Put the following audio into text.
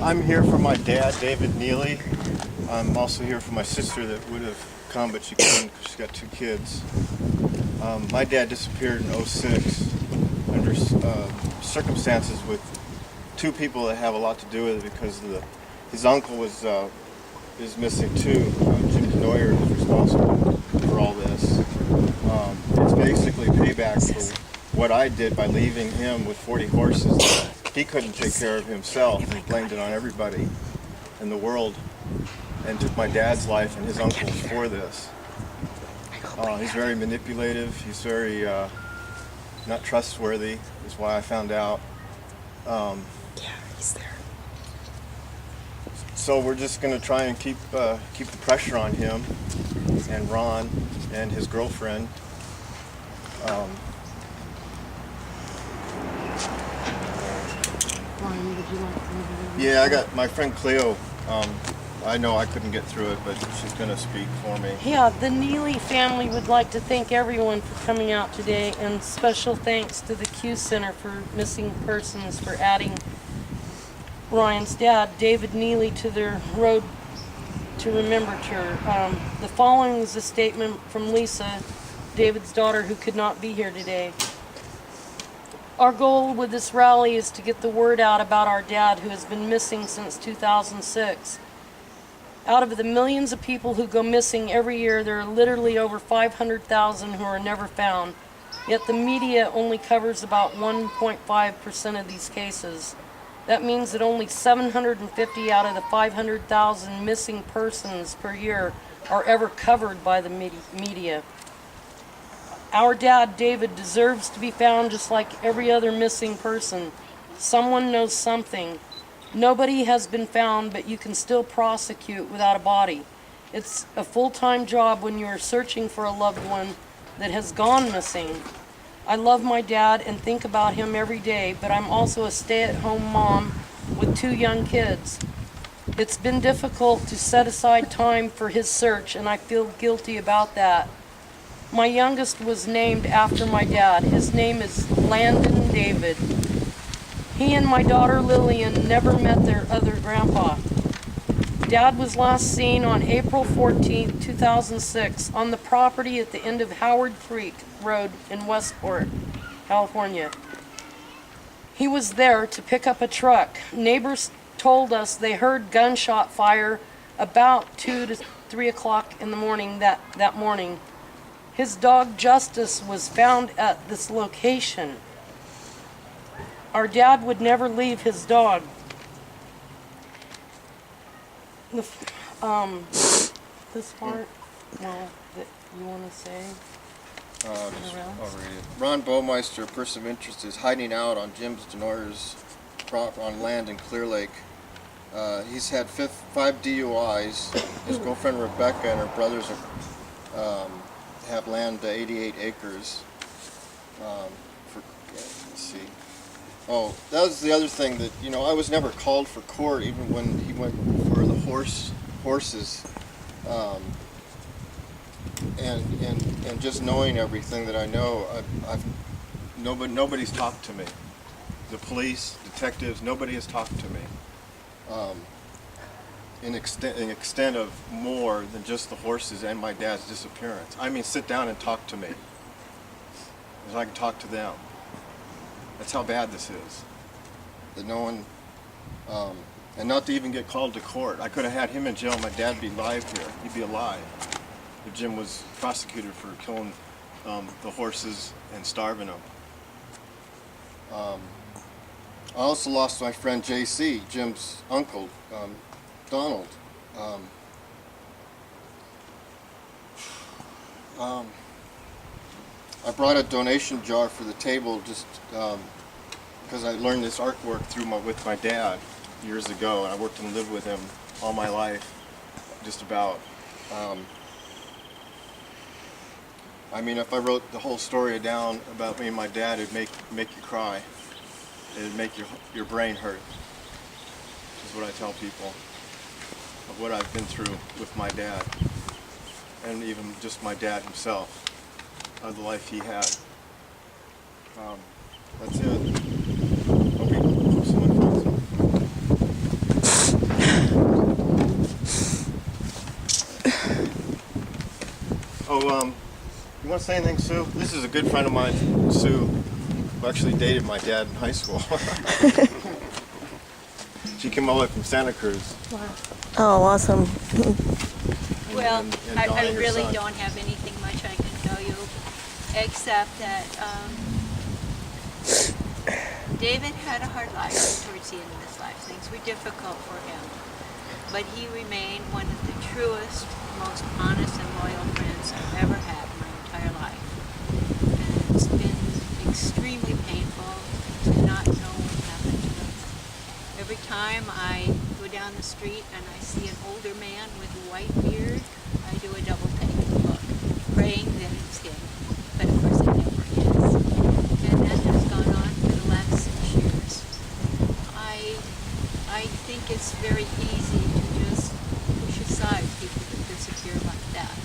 I'm here for my dad, David Neily. I'm also here for my sister that would have come, but she couldn't because she's got 2 kids. My dad disappeared in '06 under circumstances with 2 people that have a lot to do with it because his uncle is missing too. Jim Denoyer is responsible for all this. It's basically payback for what I did by leaving him with 40 horses. He couldn't take care of himself. He blamed it on everybody in the world and took my dad's life and his uncle's for this. He's very manipulative. He's very not trustworthy, is why I found out. Yeah, he's there. So we're just going to try and keep the pressure on him and Ron and his girlfriend. Ryan, would you like to Yeah, I got my friend Cleo. I know I couldn't get through it, but she's going to speak for me. Yeah, the Neily family would like to thank everyone for coming out today, and special thanks to the Q Center for Missing Persons for adding Ryan's dad, David Neily, to their Road to Remember tour. The following is a statement from Lisa, David's daughter, who could not be here today. Our goal with this rally is to get the word out about our dad, who has been missing since 2006. Out of the millions of people who go missing every year, there are literally over 500,000 who are never found. Yet the media only covers about 1.5% of these cases. That means that only 750 out of the 500,000 missing persons per year are ever covered by the media. Our dad, David, deserves to be found just like every other missing person. Someone knows something. Nobody has been found, but you can still prosecute without a body. It's a full-time job when you are searching for a loved one that has gone missing. I love my dad and think about him every day, but I'm also a stay-at-home mom with 2 young kids. It's been difficult to set aside time for his search, and I feel guilty about that. My youngest was named after my dad. His name is Landon David. He and my daughter Lillian never met their other grandpa. Dad was last seen on April 14, 2006 on the property at the end of Howard Creek Road in Westport, California. He was there to pick up a truck. Neighbors told us they heard gunshot fire about 2 to 3 o'clock in the morning that morning. His dog Justice was found at this location. Our dad would never leave his dog. This part, well, that you want to say? I'll read it. Ron Baumeister, a person of interest, is hiding out on Jim Denoyer's on land in Clear Lake. He's had 5 DUIs. His girlfriend Rebecca and her brothers have land 88 acres. Let's see. Oh, that was the other thing that, I was never called for court even when he went for the horses. And just knowing everything that I know, nobody's talked to me. The police, detectives, nobody has talked to me. In extent of more than just the horses and my dad's disappearance. I mean, sit down and talk to me, as I can talk to them. That's how bad this is. That no one, and not to even get called to court. I could have had him in jail. My dad'd be alive here. He'd be alive if Jim was prosecuted for killing the horses and starving them. I also lost my friend J.C., Jim's uncle, Donald. I brought a donation jar for the table just because I learned this artwork with my dad years ago, and I worked and lived with him all my life, just about. I mean, if I wrote the whole story down about me and my dad, it'd make you cry. It'd make your brain hurt. Is what I tell people of what I've been through with my dad, and even just my dad himself, the life he had. That's it. Hope someone finds him. You want to say anything, Sue? This is a good friend of mine, Sue, who actually dated my dad in high school. She came all the way from Santa Cruz. Wow. Oh, awesome. Well, and I Donnie, her really son. don't have anything much I can tell you, except that David had a hard life towards the end of his life. Things were difficult for him. But he remained one of the truest, most honest and loyal friends I've ever had in my entire life. And it's been extremely painful to not know what happened to him. Every time I go down the street and I see an older man with a white beard, I do a double take look, praying that it's him. But of course it never is. And that has gone on for the last 6 years. I think it's very easy to just push aside people that disappear like that.